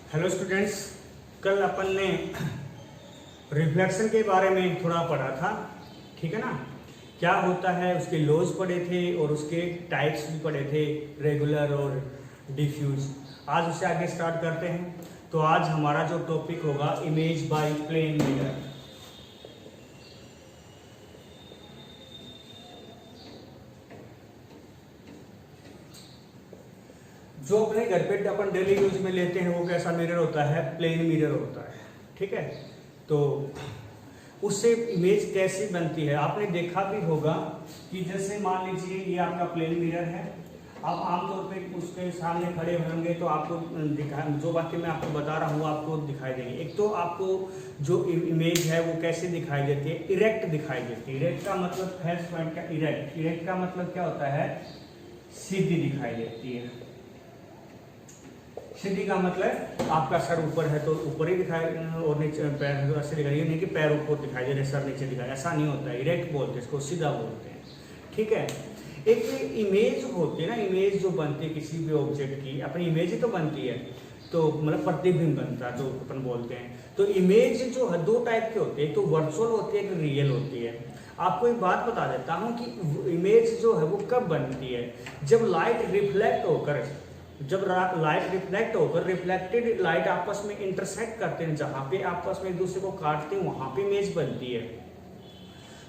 Hello students, कल अपन ने reflection के बारे में थोड़ा पढ़ा था, ठीक है ना। क्या होता है उसके लॉज पढ़े थे और उसके टाइप्स भी पढ़े थे, रेगुलर और डिफ्यूज। आज उससे आगे स्टार्ट करते हैं। तो आज हमारा जो टॉपिक होगा इमेज बाय प्लेन मिरर। जो अपने घर पे अपन डेली यूज में लेते हैं वो कैसा मिरर होता है? प्लेन मिरर होता है, ठीक है। तो उससे इमेज कैसी बनती है आपने देखा भी होगा कि जैसे मान लीजिए ये आपका प्लेन मिरर है। आप आमतौर पे उसके सामने खड़े होंगे तो आपको जो बातें मैं आपको बता रहा हूँ आपको दिखाई देंगी। एक तो आपको जो इमेज है वो कैसे दिखाई देती है? इरेक्ट दिखाई देती है। इरेक्ट का मतलब फर्स्ट पॉइंट का इरेक्ट। इरेक्ट का मतलब क्या होता है? सीधी दिखाई देती है। सीधी का मतलब आपका सर ऊपर है तो ऊपर ही दिखाई और नीचे पैर ऐसे दिखाई, नहीं कि पैर ऊपर दिखाई दे रहे सर नीचे दिखाई, ऐसा नहीं होता है। इरेक्ट बोलते हैं इसको, सीधा बोलते हैं, ठीक है। एक इमेज होती है ना, इमेज जो बनती है किसी भी ऑब्जेक्ट की, अपनी इमेज ही तो बनती है, तो मतलब प्रतिबिंब बनता है जो अपन बोलते हैं। तो इमेज जो है दो टाइप के होते हैं, तो वर्चुअल होती है, एक रियल होती है। आपको एक बात बता देता हूँ कि इमेज जो है वो कब बनती है? जब लाइट रिफ्लेक्ट होकर रिफ्लेक्टेड लाइट आपस में इंटरसेक्ट करते हैं, जहां पे आपस में एक दूसरे को काटते हैं वहां पे इमेज बनती है।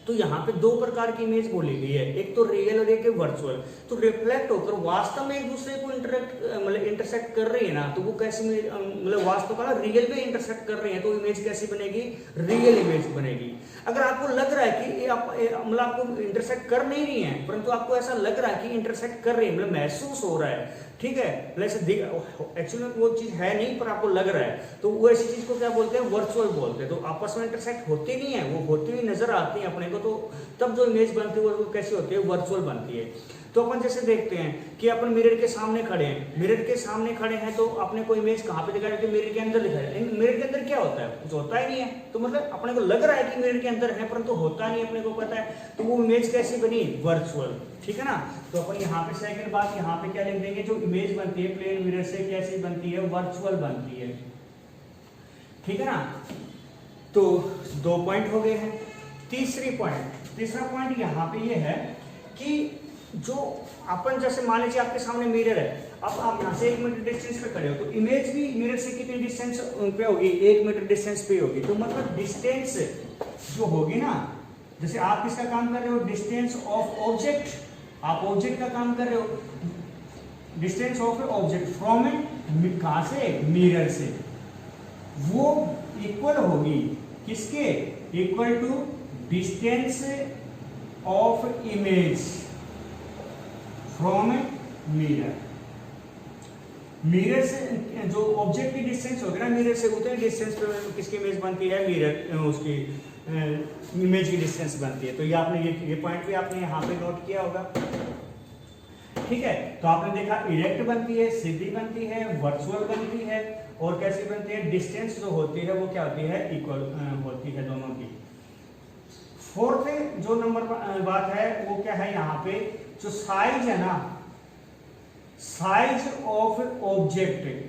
तो यहाँ पे दो प्रकार की इमेज बोली गई है, एक तो रियल और एक वर्चुअल। तो रिफ्लेक्ट होकर वास्तव में एक दूसरे को इंटरसेक्ट कर रही है ना, तो वो कैसी मतलब वास्तव का रियल में इंटरसेक्ट कर रही है, तो इमेज कैसी बनेगी? रियल इमेज बनेगी। अगर आपको लग रहा है कि मतलब आपको इंटरसेक्ट कर नहीं रही है, परंतु आपको ऐसा लग रहा है कि इंटरसेक्ट कर रही है, मतलब महसूस हो रहा है, ठीक है, एक्चुअली में वो चीज है नहीं पर आपको लग रहा है, तो वो ऐसी चीज को क्या बोलते हैं? वर्चुअल बोलते हैं। तो आपस में इंटरसेक्ट होती नहीं है, वो होती हुई नजर आती है अपने को, तो तब जो इमेज बनती है वो कैसी होती है? वर्चुअल बनती है। तो अपन जैसे देखते हैं कि अपन मिरर के सामने खड़े हैं, मिरर के सामने खड़े हैं तो अपने को इमेज कहाँ पे दिखाई देती है? मिरर के अंदर दिखाई देती है। मिरर के अंदर क्या होता है? कुछ होता ही नहीं है, तो मतलब अपने को लग रहा है कि मिरर के अंदर है परंतु होता नहीं, अपने को पता है, तो वो इमेज कैसी बनी? वर्चुअल, ठीक है ना। तो अपन यहाँ पे सेकंड बात यहाँ पे क्या लिख देंगे? जो इमेज बनती है प्लेन मिरर से कैसी बनती है? वर्चुअल बनती है, ठीक है ना। तो दो पॉइंट हो गए हैं। तीसरा पॉइंट यहाँ पे ये है कि जो अपन जैसे मान लीजिए आपके सामने मिरर है, अब आप यहाँ से 1 मीटर डिस्टेंस पे खड़े हो, तो इमेज भी मिरर से कितनी डिस्टेंस पे होगी? 1 मीटर डिस्टेंस पे होगी। तो मतलब डिस्टेंस जो होगी ना, जैसे आप किसका काम कर रहे हो? डिस्टेंस ऑफ ऑब्जेक्ट, आप ऑब्जेक्ट का काम कर रहे हो। डिस्टेंस ऑफ ऑब्जेक्ट फ्रॉम कहां से? मिरर से, वो इक्वल होगी किसके? Equal to distance of image from mirror. Mirror से जो ऑब्जेक्ट की डिस्टेंस होगी ना मिरर से, उतने डिस्टेंस पे किसकी इमेज बनती है? मिरर उसकी इमेज की डिस्टेंस बनती है। तो ये आपने ये पॉइंट भी आपने यहाँ पे नोट किया होगा, ठीक है। तो आपने देखा इरेक्ट बनती है, सीधी बनती है, वर्चुअल बनती है, और कैसी बनती है? डिस्टेंस जो होती है वो क्या होती है? इक्वल होती है दोनों की। फोर्थ जो नंबर बात है वो क्या है? यहाँ पे जो साइज है ना, size of object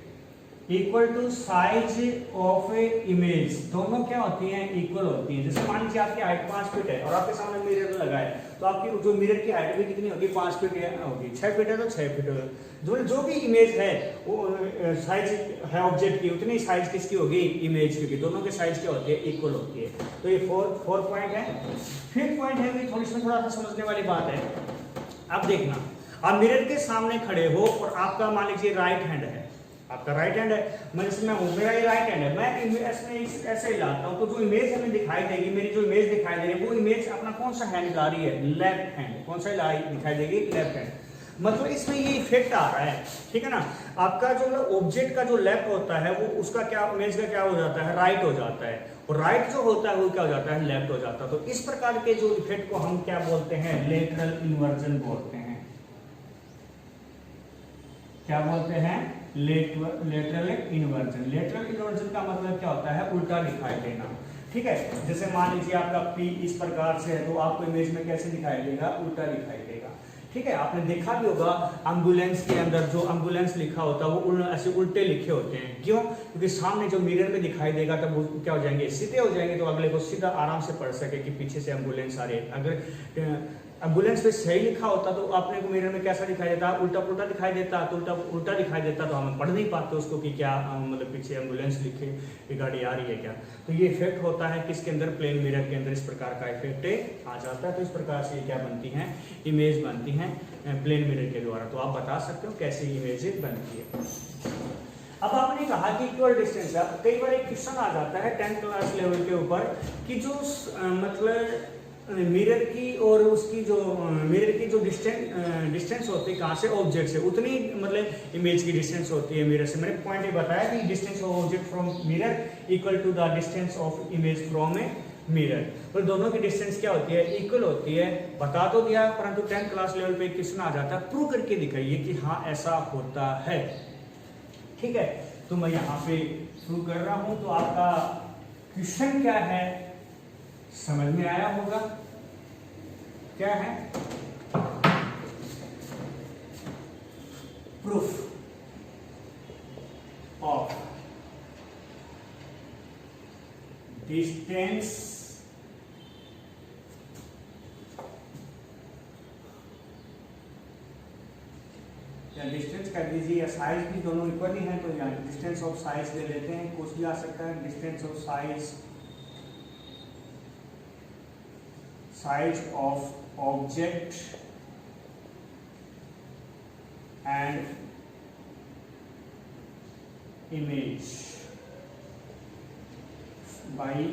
equal to size of image, दोनों क्या होती हैं? इक्वल होती हैं। जैसे मान लीजिए आपकी हाइट 5 फीट है और आपके सामने मिरर लगा है, तो आपकी जो मिरर की हाइट भी कितनी होगी? 5 फीट होगी। 6 फीट है तो 6 फीट होगी। जो भी इमेज है वो साइज है ऑब्जेक्ट की, उतनी साइज किसकी होगी? इमेज की। दोनों की साइज क्या होती है? इक्वल होती है। तो ये फोर्थ पॉइंट है। फिफ्थ पॉइंट है थोड़ा सा समझने वाली बात है। अब देखना, आप मिरर के सामने खड़े हो और आपका मान लीजिए राइट हैंड है, आपका राइट हैंड है, मैं इसमें हूं, मेरा ये राइट हैंड है, मैं ऐसे हिलाता हूं, तो जो इमेज हमें दिखाई देगी, मेरी जो इमेज दिखाई दे रही है वो इमेज अपना कौन सा हैंड ला रही है? Left hand. कौन सा दिखाई देगी? Left hand. मतलब इसमें ये इफेक्ट आ रहा है, ठीक है ना। आपका जो ऑब्जेक्ट का जो लेफ्ट होता है वो उसका क्या, इमेज का क्या हो जाता है? राइट हो जाता है, और राइट जो होता है वो क्या हो जाता है? लेफ्ट हो जाता है। तो इस प्रकार के जो इफेक्ट को हम क्या बोलते हैं? लेटरल इन्वर्जन बोलते हैं। क्या बोलते हैं? Lateral inversion. लेटरल इन्वर्जन का मतलब क्या होता है? उल्टा दिखाई देना, ठीक है। जैसे मान लीजिए आपका P इस प्रकार से है, तो आपको इमेज में कैसे दिखाई देगा? उल्टा दिखाई देगा। ठीक है, आपने देखा भी होगा एम्बुलेंस के अंदर जो एम्बुलेंस लिखा होता है वो ऐसे उल्टे लिखे होते हैं। क्यों? क्योंकि सामने जो मिरर में दिखाई देगा तब वो क्या हो जाएंगे, सीधे हो जाएंगे, तो अगले को सीधा आराम से पढ़ सके कि पीछे से एम्बुलेंस आ रही है। अगर एम्बुलेंस पे सही लिखा होता तो आपने को मिरर में कैसा दिखाई देता, उल्टा पुल्टा दिखाई देता, तो उल्टा दिखाई देता तो हम पढ़ नहीं पाते उसको कि क्या मतलब पीछे एम्बुलेंस लिखे ये गाड़ी आ रही है क्या। तो ये इफेक्ट होता है किसके अंदर, प्लेन मिरर के अंदर इस प्रकार का इफेक्ट आ जाता है। तो इस प्रकार से ये क्या बनती हैं, इमेज बनती हैं प्लेन मिरर के द्वारा। तो आप बता सकते हो कैसे इमेज बनती है। अब आपने कहा कि इक्वल डिस्टेंस है, कई बार एक क्वेश्चन आ जाता है 10th क्लास लेवल के ऊपर कि जो मतलब मिरर की और उसकी जो मिरर की जो डिस्टेंस होती है कहाँ से ऑब्जेक्ट से, उतनी मतलब इमेज की डिस्टेंस होती है मिरर से। मैंने पॉइंट ये बताया कि distance of object from mirror equal to the distance of image from a mirror. तो दोनों की डिस्टेंस क्या होती है, इक्वल होती है। बता तो दिया, परंतु 10th क्लास लेवल पे क्वेश्चन आ जाता है, प्रूव करके दिखाइए कि हाँ ऐसा होता है। ठीक है, तो मैं यहाँ पे शुरू कर रहा हूं। तो आपका क्वेश्चन क्या है समझ में आया होगा, क्या है, प्रूफ ऑफ डिस्टेंस या डिस्टेंस कर दीजिए या साइज भी दोनों इक्वल ही है, तो यहाँ डिस्टेंस ऑफ साइज ले लेते हैं, कुछ भी आ सकता है। Distance of size of object and image by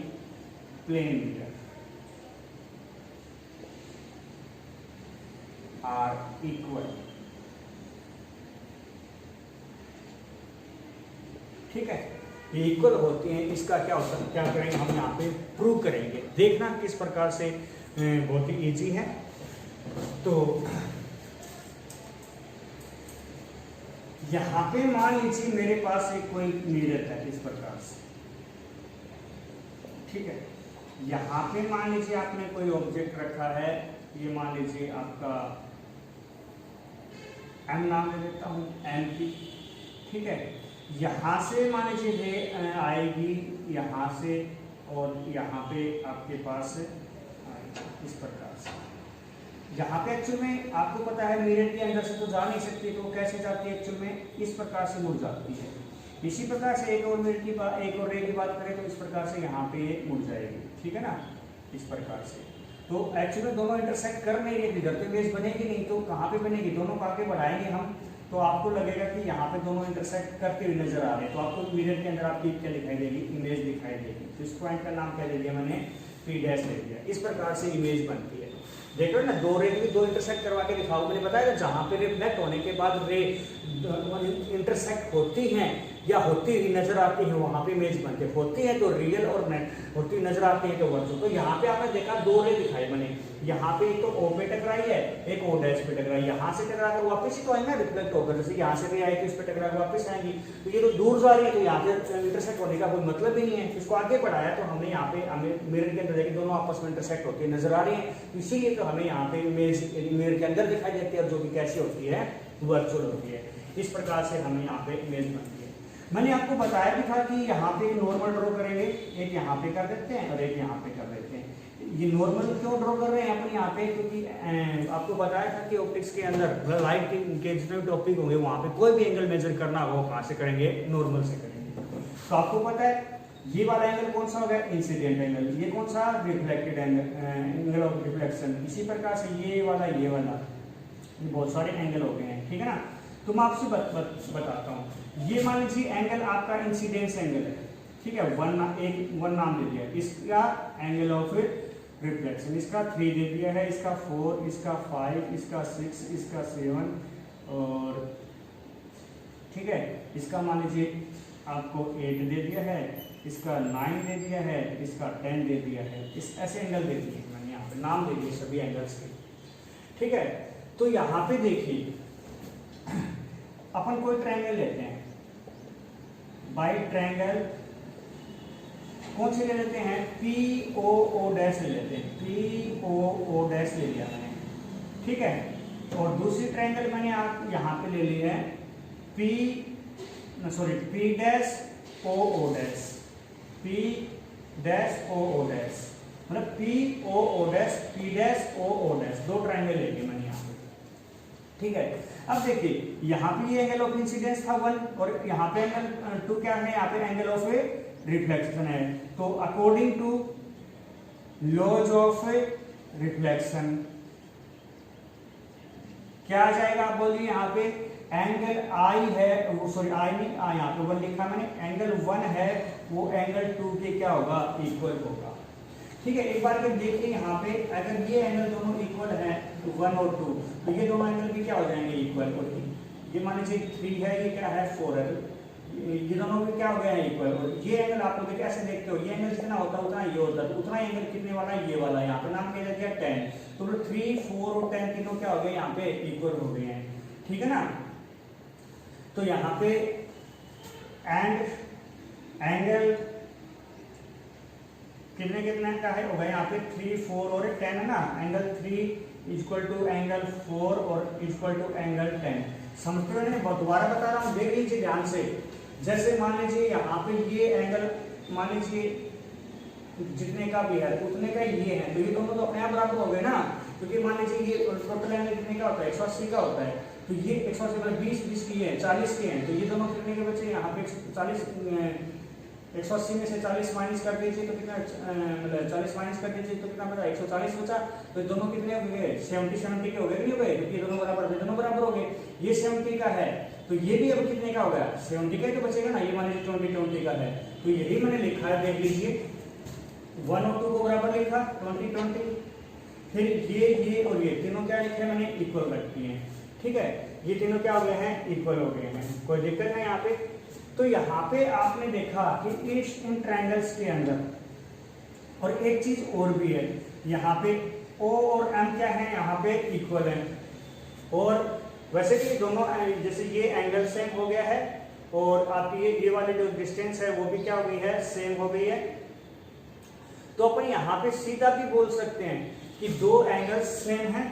plane mirror are equal. ठीक है, ये इक्वल होती हैं, इसका क्या होता है, क्या करेंगे हम यहाँ पे प्रूव करेंगे। देखना किस प्रकार से, बहुत ही इजी है। तो यहाँ पे मान लीजिए मेरे पास एक कोई मिरर है इस प्रकार से। ठीक है, यहाँ पे मान लीजिए आपने कोई ऑब्जेक्ट रखा है, ये मान लीजिए आपका एम नाम ले लेता हूँ, एम की। ठीक है, यहाँ से मान लीजिए रे आएगी यहाँ से और यहाँ पे आपके पास इस प्रकार से। यहाँ पे एक्चुअल में आपको पता है मिरर के अंदर से तो जा नहीं सकती, तो कैसे जाती है एक्चुअल में, इस प्रकार से मुड़ जाती है। इसी प्रकार से एक और मिरर की बात, एक और रे की बात करें तो इस प्रकार से यहाँ पे मुड़ जाएगी। ठीक है ना, इस प्रकार से। तो एक्चुअल में दोनों इंटरसेक्ट कर नहीं रही, इधर तो इमेज बनेगी नहीं, तो कहाँ पे बनेगी, दोनों को आगे बढ़ाएंगे हम तो आपको लगेगा कि यहाँ पे दोनों इंटरसेक्ट करते हुए नजर आ रहे हैं। तो आपको मिरर के अंदर आपकी क्या दिखाई देगी, इमेज दिखाई देगी। तो इस पॉइंट का नाम क्या ले लिया मैंने, P' ले लिया। इस प्रकार से इमेज बनती है। देख रहे हो ना, दो रे भी दो इंटरसेक्ट करवा के दिखाओ। मैंने बताया जहाँ पे रिफ्लेक्ट होने के बाद रे इंटरसेक्ट होती हैं या होती हुई नजर आती है, वहां पे इमेज बनते होती है तो रियल और होती नजर आती है तो वर्चुअल। तो यहाँ पे आपने देखा दो रे दिखाई बने, यहाँ पे एक तो O पे टकराई है, एक O' पे टकराई। यहाँ से टकरा कर वापस ही तो आएंगे रिफ्लेक्ट होकर, जैसे यहाँ से भी आई तो इस पे टकरा कर वापस आएंगी। तो ये तो दूर जा रही है, तो यहाँ पे इंटरसेक्ट होने का कोई मतलब ही नहीं है। इसको आगे बढ़ाया तो हमने यहाँ पे हमें मिरर के अंदर देखिए दोनों आपस में इंटरसेक्ट होती है नजर आ रही है, इसीलिए तो हमें यहाँ पे इमेज मिरर के अंदर दिखाई देती है, और जो कि कैसी होती है, वर्चुअल होती है। इस प्रकार से हमें यहाँ पे इमेज बनती है। मैंने आपको बताया भी था कि यहाँ पे नॉर्मल ड्रॉ करेंगे, एक यहाँ पे कर देते हैं और एक यहाँ पे कर देते हैं। ये नॉर्मल क्यों ड्रॉ कर रहे हैं अपन यहाँ पे, क्योंकि आपको बताया था कि ऑप्टिक्स के अंदर लाइट के जितने टॉपिक होंगे वहाँ पे कोई भी एंगल मेजर करना होगा वो कहाँ से करेंगे, नॉर्मल से करेंगे। तो आपको पता है ये वाला एंगल कौन सा हो गया, इंसिडेंट एंगल। ये कौन सा, रिफ्लेक्टेड एंगल ऑफ रिफ्लेक्शन। इसी प्रकार से ये वाला ये बहुत सारे एंगल हो गए हैं। ठीक है ना, तो मैं आपसे बताता हूँ। ये मान लीजिए एंगल आपका इंसिडेंस एंगल है। ठीक है, वन नाम ले लिया, इसका एंगल ऑफ रिफ्लेक्शन, इसका 3 दे दिया है, इसका 4, इसका 5, इसका 6, इसका 7 और ठीक है, इसका मान लीजिए आपको 8 दे दिया है, इसका 9 दे दिया है, इसका 10 दे दिया है। इस ऐसे एंगल दे दिए मैंने, यहाँ पे नाम दे दिए सभी एंगल्स के। ठीक है, तो यहाँ पे देखिए अपन कोई ट्रायंगल लेते हैं, बाई ट्रायंगल कौन से ले लेते हैं, POO' ले लेते हैं, POO' ले लिया मैंने। ठीक है, और दूसरी ट्रायंगल मैंने आप यहाँ पे ले ली है P dash O O dash, P dash O O dash, मतलब P O O dash, P dash O O dash, दो ट्रायंगल ले लिए मैंने यहाँ पे। ठीक है, अब देखिए यहाँ पे ये एंगल ऑफ इंसिडेंस था 1 और यहाँ पे एंगल 2 क्या है, यहाँ पे एंगल ऑफ रिफ्लेक्शन है। तो according to laws of reflection क्या आ जाएगा, आप बोलिए यहाँ पे एंगल आई है, सॉरी आई नहीं, यहाँ पे 1 लिखा मैंने, एंगल 1 है वो एंगल 2 के क्या होगा, इक्वल होगा। ठीक है, एक बार देखिए यहाँ पे अगर ये एंगल दोनों इक्वल है 1 और 2, तो ये दोनों एंगल भी क्या हो जाएंगे, इक्वल। और ये मान लीजिए 3 है, ये क्या है 4 है, ये दोनों भी क्या हो गया है, इक्वल। और ये एंगल आप लोग कैसे देखते हो, ये एंगल जितना होता है उतना ये होता है, तो उतना एंगल कितने वाला है, ये वाला, यहाँ पे नाम क्या दिया 10। तो 3, 4 और 10 तीनों क्या हो गए, यहाँ पे इक्वल हो गए हैं। ठीक है ना, तो यहाँ पे एंगल कितने कितने का है, होगा यहाँ पे 3, 4 और 10 है ना, एंगल 3 इक्वल टू एंगल 4 और इक्वल टू एंगल 10। समझते हो नहीं, दोबारा बता रहा हूँ, देख लीजिए ध्यान से। जैसे मान लीजिए यहाँ पे ये एंगल मान लीजिए जितने का भी है उतने का ये है, तो ये दोनों तो अपने आप बराबर हो गए ना, क्योंकि मान लीजिए ये टोटल एंगल कितने का होता है, 180 का होता है, तो ये 180 मतलब 20 की है, 40 के हैं, तो ये दोनों कितने के बचे, यहाँ पे 180 में से 40 माइनस कर दीजिए तो कितना, मतलब 40 माइनस कर दीजिए तो कितना बचा, 140 बचा। तो दोनों कितने हो गए, 70 के हो गए, नहीं हो गए, क्योंकि ये दोनों बराबर थे, दोनों बराबर हो गए। ये 70 का है, तो ये भी अब कितने का होगा, 70 का ही तो बचेगा ना, ये मान लीजिए 20 का है, तो यही मैंने लिखा है, देख लीजिए 1 और 2 को बराबर लिखा 20। फिर ये और ये तीनों क्या लिखे मैंने, इक्वल रखती हैं। ठीक है, ये तीनों क्या हो गए हैं, इक्वल हो गए हैं, कोई दिक्कत है यहाँ पे। तो यहाँ पे आपने देखा कि इन ट्रायंगल्स के अंदर, और एक चीज और भी है, यहाँ पे O और M क्या है, यहाँ पे इक्वल है। और वैसे कि दोनों जैसे ये एंगल सेम हो गया है और आपकी ये वाली जो डिस्टेंस है वो भी क्या हो गई है, सेम हो गई है। तो अपन यहाँ पे सीधा भी बोल सकते हैं कि दो एंगल सेम हैं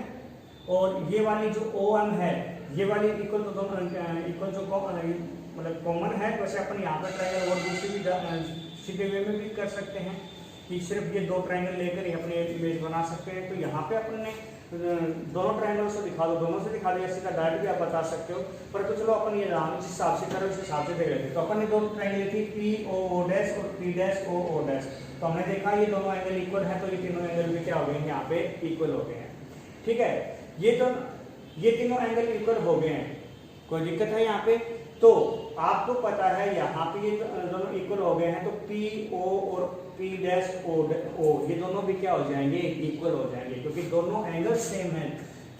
और ये वाली जो OM है ये वाली इक्वल, तो दोनों इक्वल जो मतलब कॉमन है। वैसे अपन यहाँ पर ट्रायंगल और दूसरी भी सीधे वे में भी कर सकते हैं कि सिर्फ ये दो ट्रायंगल लेकर ही अपने इमेज बना सकते हैं। तो यहाँ पे अपन ने दोनों ट्रायंगल से दिखा दो, दोनों से दिखा दिया, सीधा डायरेक्ट भी आप बता सकते हो, पर तो चलो अपन ये जिस हिसाब से करो उस हिसाब से देख लेते। तो अपन ने दोनों ट्रायंगल थी POO डैश और P डैश OO डैश, तो हमने देखा ये दोनों एंगल इक्वल है, तो ये तीनों एंगल भी क्या हो गए हैं, यहाँ पे इक्वल हो गए हैं। ठीक है, ये तीनों एंगल इक्वल हो गए हैं, कोई दिक्कत है यहाँ पे। तो आपको पता है यहाँ पे ये दोनों इक्वल हो गए हैं, तो PO और P डैश O ये दोनों भी क्या हो जाएंगे, इक्वल हो जाएंगे, क्योंकि दोनों एंगल सेम हैं।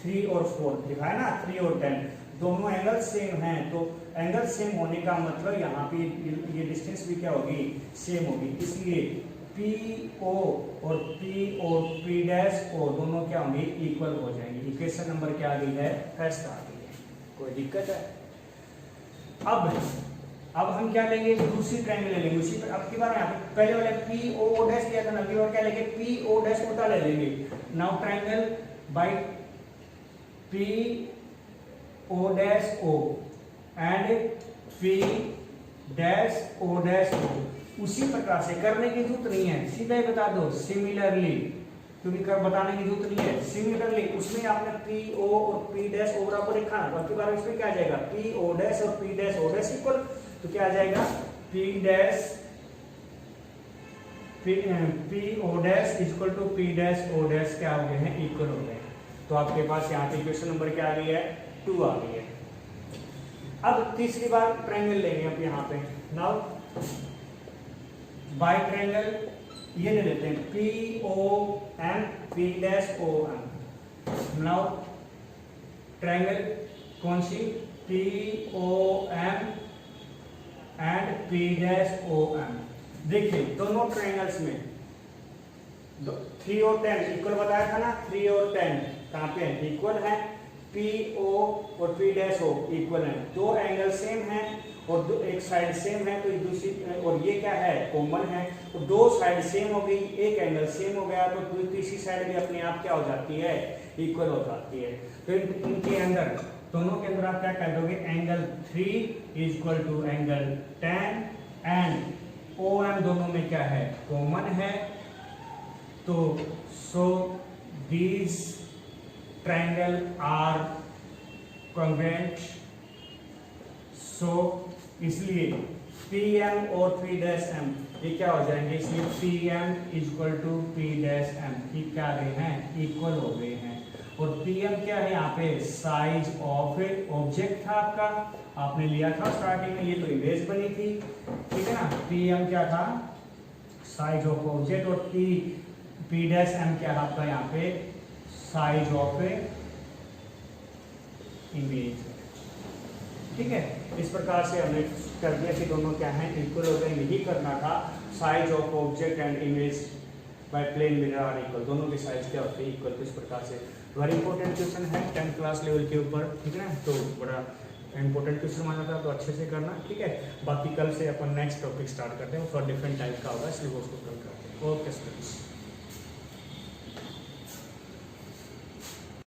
3 और 4 लिखा है ना, 3 और 10 दोनों एंगल सेम हैं, तो एंगल सेम होने का मतलब यहाँ पे ये डिस्टेंस भी क्या होगी, सेम होगी। इसलिए PO और P डैश O दोनों क्या होंगे, इक्वल हो जाएंगे। इक्वेशन नंबर क्या आ गई है, फर्स्ट आ गई है, कोई दिक्कत है। अब हम क्या लेंगे, दूसरी ट्रायंगल ले लेंगे उसी पर। अब की बार यहाँ पे पहले वाले PO डैश लिया था ना, अगली बार क्या लेंगे, PO डैश उल्टा ले लेंगे। Now triangle by PO dash O and P dash O dash O। उसी प्रकार से करने की जरूरत नहीं है, सीधा ही बता दो सिमिलरली, क्योंकि कर बताने की जरूरत नहीं है। सिमिलरली उसमें आपने PO और P डैश O बराबर लिखा ना, बाकी बार इसमें क्या आ जाएगा, PO डैश और P dash O dash equal, तो क्या आ जाएगा PO dash equal to P dash O dash क्या हो गए हैं, इक्वल हो गए। तो आपके पास यहाँ पे इक्वेशन नंबर क्या आ गई है, 2 आ गई है। अब तीसरी बार ट्रायंगल लेंगे अब यहाँ पे। नाउ बाय ट्रायंगल ये ले लेते हैं POM P dash OM। Now triangle कौन सी, POM and P dash OM। देखिए दोनों ट्रायंगल्स में 3 और 10 इक्वल बताया था ना, 3 और 10 कहाँ पे इक्वल है। पी ओ और पी डैश ओ इक्वल है, दो एंगल सेम है और एक साइड सेम है, तो दूसरी और ये क्या है कॉमन है, तो दो साइड सेम हो गई, एक एंगल सेम हो गया, तो तीसरी साइड भी अपने आप क्या हो जाती है इक्वल हो जाती है। तो इनके अंदर दोनों के अंदर आप क्या कह दोगे, angle 3 equal to angle 10 and O M दोनों में क्या है कॉमन है, तो so these triangle are congruent, so इसलिए पी एम और पी डैश एम ये क्या हो जाएंगे, इसलिए P M equal to P dash M ये क्या गए हैं इक्वल हो गए हैं। और पी एम क्या है यहाँ पे साइज ऑफ ऑब्जेक्ट था आपका, आपने लिया था स्टार्टिंग में, ये तो इमेज बनी थी, ठीक है ना। पी एम क्या था साइज ऑफ ऑब्जेक्ट और पी डैश एम क्या है आपका यहाँ पे साइज ऑफ इमेज, ठीक है। इस प्रकार से हमने कर दिया कि दोनों क्या हैं इक्वल हो गए, यही करना था, size of object and image by plane mirror are equal, दोनों की साइज क्या होती है इक्वल। तो इस प्रकार से वेरी इंपॉर्टेंट क्वेश्चन है 10th क्लास लेवल के ऊपर, ठीक है ना, तो बड़ा इंपॉर्टेंट क्वेश्चन माना था, तो अच्छे से करना, ठीक है। बाकी कल से अपन नेक्स्ट टॉपिक स्टार्ट करते हैं, थोड़ा डिफरेंट टाइप का होगा, इसलिए वो उसको कल करते हैं। Okay students.